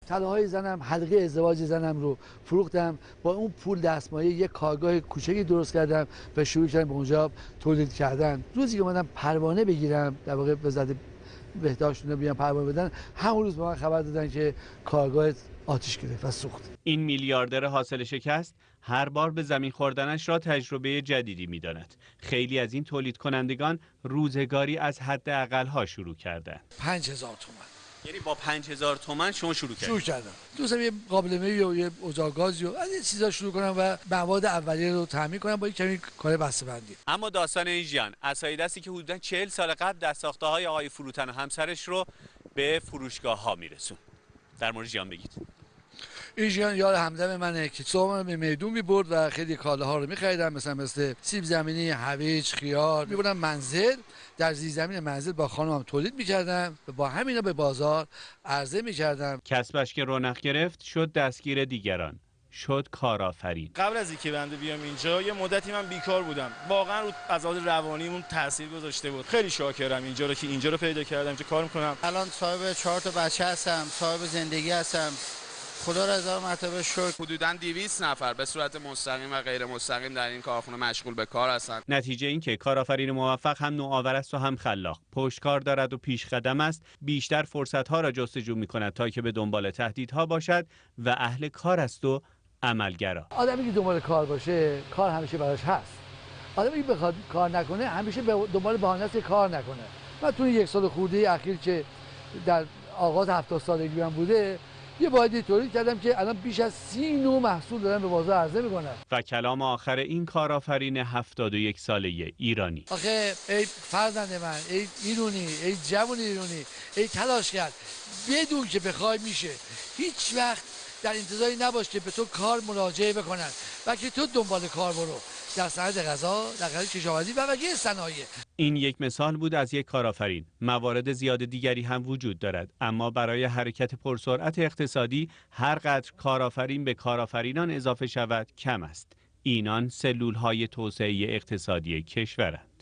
طلاهای زنم، حلقه ازدواج زنم رو فروختم. با اون پول دستمایه یک کارگاه کوچکی درست کردم و شروع کردم به اونجا تولید کردن. روزی که اومدم پروانه بگیرم، در واقع وزارت بهداشت بیان پروانه بدن، همون روز به من خبر دادن که کارگاه آتش گرفت و سوخت. این میلیاردر حاصل شکست هر بار به زمین خوردنش را تجربه جدیدی می‌داند. خیلی از این تولید کنندگان روزگاری از حداقل‌ها شروع کردند. 5000 تومان. یعنی با 5000 تومان شما شروع کردم. دوستم یه قابلمه‌ای و یه اجاق گازی و از این چیزا شروع کنم و مواد اولیه رو تامین کنم با کمی کار بسته‌بندی. اما داستان این ژیان اسایی دستی که حدوداً 40 سال قبل دستساخته‌های آقای فروتن و همسرش رو به فروشگاه‌ها میرسون. در مورد ژیان بگید. این ژیان یار همدم منه که صبح به میدون میبرد و خیلی کالاها رو می‌خریدم، مثل سیب زمینی، هویج، خیار، میبردم منزل، در زیرزمین منزل با خانمم تولید می‌کردم و با همینا به بازار عرضه می‌کردم. کسبش که رونق گرفت شد دستگیر دیگران، شد کارآفرین. قبل از اینکه بنده بیام اینجا یه مدتی من بیکار بودم، واقعا رو عضلات روانیمون تاثیر گذاشته بود. خیلی شاکرم اینجا رو که اینجا رو پیدا کردم، اینجا کار می‌کنم. الان صاحب 4 تا بچه هستم، صاحب زندگی هستم. خدا را هزار مرتبه شکر. حدوداً 200 نفر به صورت مستقیم و غیر مستقیم در این کارخانه مشغول به کار هستند. نتیجه این که کارآفرین موفق هم نوآور است و هم خلاق، پشتکار دارد و پیشقدم است، بیشتر فرصت‌ها را جستجو می‌کند تا که به دنبال تهدیدها باشد و اهل کار است و عملگرا. آدمی که دنبال کار باشه، کار همیشه براش هست. آدمی که بخواد کار نکنه، همیشه دنبال بهانه است کار نکنه. من تو 1 سال خورده اخیر که در آغاز 70 سالگی من بوده، یه واحدی تولید کردم که الان بیش از 30 نوع محصول دارم به بازار عرضه میکنم. و کلام آخر این کارآفرین 71 ساله ایرانی. آخه ای فرزند من، ای ایرانی، ای جوان ایرانی، ای تلاشگر، بدون که بخوای میشه. هیچ وقت در انتظاری نباش که به تو کار مراجعه بکنن، بلکه تو دنبال کار برو، در صنعت غذا، در صنعت کشاورزی و بقیه صنایع. این یک مثال بود از یک کارآفرین. موارد زیاد دیگری هم وجود دارد، اما برای حرکت پرسرعت اقتصادی هر قدر کارآفرین به کارآفرینان اضافه شود کم است. اینان سلول‌های توسعه اقتصادی کشورند.